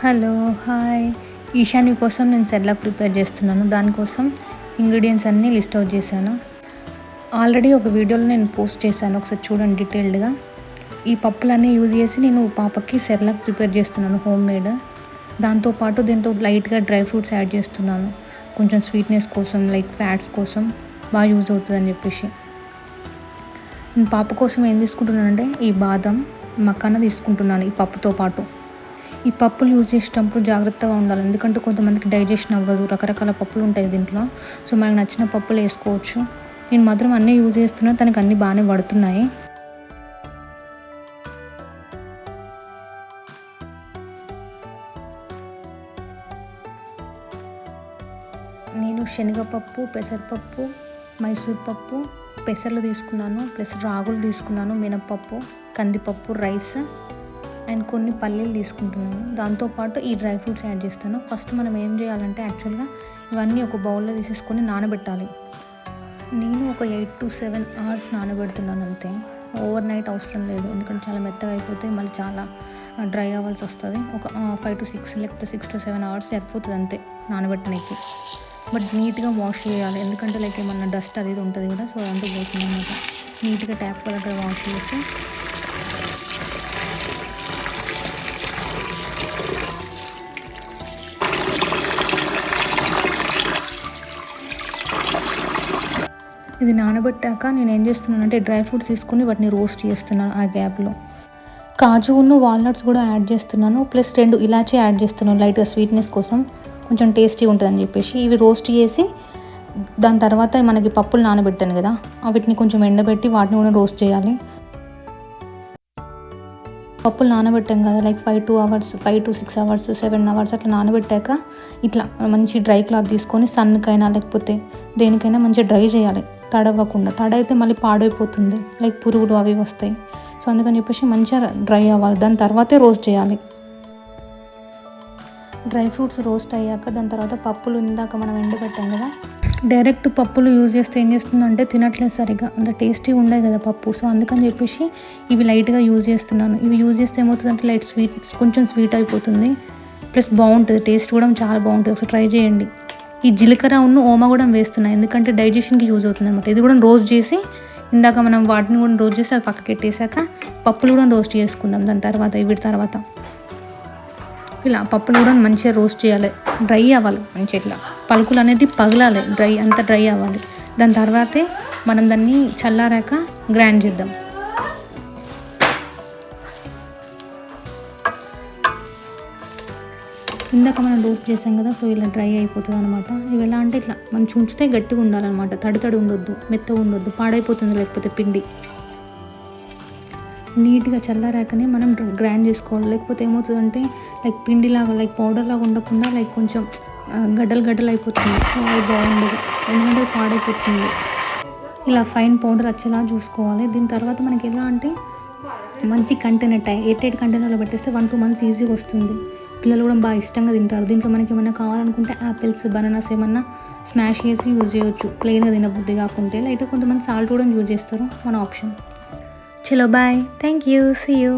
Hello, hi. ఈశాన్య కోసం నేను సెర్లాక్ ప్రిపేర్ చేస్తున్నాను. దానికోసం ఇంగ్రీడియంట్స్ అన్నీ లిస్ట్ అవుట్ చేశాను. ఆల్రెడీ ఒక వీడియోలో నేను పోస్ట్ చేశాను, ఒకసారి చూడండి డీటెయిల్డ్గా. ఈ పప్పులన్నీ యూజ్ చేసి నేను పాపకి సెర్లాక్ ప్రిపేర్ చేస్తున్నాను, హోమ్ మేడ్. దాంతోపాటు దీంట్లో లైట్గా డ్రై ఫ్రూట్స్ యాడ్ చేస్తున్నాను, కొంచెం స్వీట్నెస్ కోసం, లైక్ ఫ్యాట్స్ కోసం బాగా యూజ్ అవుతుందని చెప్పేసి. నేను పాప కోసం ఏం తీసుకుంటున్నానంటే ఈ బాదం, మకానా తీసుకుంటున్నాను ఈ పప్పుతో పాటు. ఈ పప్పులు యూజ్ చేసేటప్పుడు జాగ్రత్తగా ఉండాలి, ఎందుకంటే కొంతమందికి డైజెషన్ అవ్వదు. రకరకాల పప్పులు ఉంటాయి దీంట్లో, సో మనకు నచ్చిన పప్పులు వేసుకోవచ్చు. నేను మాత్రం అన్నీ యూజ్ చేస్తున్నా, తనకు అన్నీ బాగానే పడుతున్నాయి. నేను శనగపప్పు, పెసరపప్పు, మైసూర్ పప్పు, పెసర్లు తీసుకున్నాను, ప్లస్ రాగులు తీసుకున్నాను, మినప్పప్పు, కందిపప్పు, రైస్ అండ్ కొన్ని పల్లీలు తీసుకుంటున్నాను. దాంతోపాటు ఈ డ్రై ఫ్రూట్స్ యాడ్ చేస్తాను. ఫస్ట్ మనం ఏం చేయాలంటే యాక్చువల్గా ఇవన్నీ ఒక బౌల్లో తీసేసుకొని నానబెట్టాలి. నేను ఒక 8 to 7 hours నానబెడుతున్నాను అంతే. ఓవర్ నైట్ అవసరం లేదు, ఎందుకంటే చాలా మెత్తగా అయిపోతే మళ్ళీ చాలా డ్రై అవ్వాల్సి వస్తుంది. ఒక 5 to 6 లేకపోతే 6 to 7 hours సరిపోతుంది అంతే నానబెట్టడానికి. బట్ నీట్గా వాష్ చేయాలి, ఎందుకంటే లైక్ ఏమన్నా డస్ట్ అది ఉంటుంది కదా, సో అదంతా పోతుంది అనమాట. నీట్గా ట్యాప్ దగ్గర వాష్ చేసి ఇది నానబెట్టాక నేను ఏం చేస్తున్నానంటే డ్రై ఫ్రూట్స్ తీసుకొని వాటిని రోస్ట్ చేస్తున్నాను. ఆ గ్యాప్లో కాజును వాల్నట్స్ కూడా యాడ్ చేస్తున్నాను, ప్లస్ 2 ఇలాచీ యాడ్ చేస్తున్నాను లైట్గా స్వీట్నెస్ కోసం, కొంచెం టేస్టీ ఉంటుందని చెప్పేసి. ఇవి రోస్ట్ చేసి దాని తర్వాత మనకి పప్పులు నానబెట్టాను కదా, వీటిని కొంచెం ఎండబెట్టి వాటిని కూడా రోస్ట్ చేయాలి. పప్పులు నానబెట్టాం కదా, లైక్ 5 to 6 hours 7 hours అట్లా నానబెట్టాక ఇట్లా మంచి డ్రై క్లాత్ తీసుకొని సన్కైనా లేకపోతే దేనికైనా మంచిగా డ్రై చేయాలి, తడవకుండా. తడైతే మళ్ళీ పాడైపోతుంది, లైక్ పురుగులు అవి వస్తాయి. సో అందుకని చెప్పేసి మంచిగా డ్రై అవ్వాలి, దాని తర్వాతే రోస్ట్ చేయాలి. డ్రై ఫ్రూట్స్ రోస్ట్ అయ్యాక దాని తర్వాత పప్పులు ఇందాక మనం ఎండబెట్టాం కదా, డైరెక్ట్ పప్పులు యూజ్ చేస్తే ఏం చేస్తుందంటే తినట్లేదు సరిగ్గా, అంత టేస్టీ ఉండే కదా పప్పు. సో అందుకని చెప్పేసి ఇవి లైట్గా యూజ్ చేస్తున్నాను. ఇవి యూజ్ చేస్తే ఏమవుతుందంటే లైట్ స్వీట్, కొంచెం స్వీట్ అయిపోతుంది, ప్లస్ బాగుంటుంది, టేస్ట్ కూడా చాలా బాగుంటుంది. ఒకసారి ట్రై చేయండి. ఈ జీలకర్ర ఓమ కూడా వేస్తున్నాను, ఎందుకంటే డైజెషన్కి యూజ్ అవుతుంది అనమాట. ఇది కూడా రోస్ట్ చేసి ఇందాక మనం వాటిని కూడా రోస్ట్ చేసి అది పక్కకి పెట్టేశాక పప్పులు కూడా రోస్ట్ చేసుకుందాం. దాని తర్వాత వీటి తర్వాత ఇలా పప్పులు కూడా మంచిగా రోస్ట్ చేయాలి, డ్రై అవ్వాలి మంచిగా, ఇట్లా పలుకులు అనేది పగలాలి, అంతా డ్రై అవ్వాలి. దాని తర్వాతే మనం దాన్ని చల్లారాక గ్రైండ్ చేద్దాం. ఇందాక మనం రోస్ట్ చేసాం కదా, సో ఇలా డ్రై అయిపోతుంది అనమాట. ఇవి ఎలా అంటే ఇట్లా మంచిగా ఉంచితే గట్టిగా ఉండాలన్నమాట, తడి ఉండొద్దు, మెత్తగా ఉండొద్దు, పాడైపోతుంది లేకపోతే పిండి. నీట్గా చల్లారాకనే మనం గ్రైండ్ చేసుకోవాలి, లేకపోతే ఏమవుతుందంటే లైక్ పిండిలాగా, లైక్ పౌడర్ లాగా ఉండకుండా లైక్ కొంచెం గడ్డలు అయిపోతుంది. అది బాగుండదు, ఎందుకంటే పాడైపోతుంది. ఇలా ఫైన్ పౌడర్ వచ్చేలా చూసుకోవాలి. దీని తర్వాత మనకి ఎలా అంటే మంచి కంటైనర్, ఎయిర్ కంటైనర్లో పెట్టేస్తే 1 to 2 months ఈజీగా వస్తుంది. పిల్లలు కూడా బాగా ఇష్టంగా తింటారు. దీంట్లో మనకి ఏమైనా కావాలనుకుంటే యాపిల్స్, బనానాస్ ఏమన్నా స్మాష్ చేసి యూజ్ చేయొచ్చు, ప్లెయిన్గా తినబుద్ధి కాకుంటే. లైట్గా కొంతమంది సాల్ట్ కూడా యూజ్ చేస్తారు, మన ఆప్షన్. చలో bye, thank you, see you.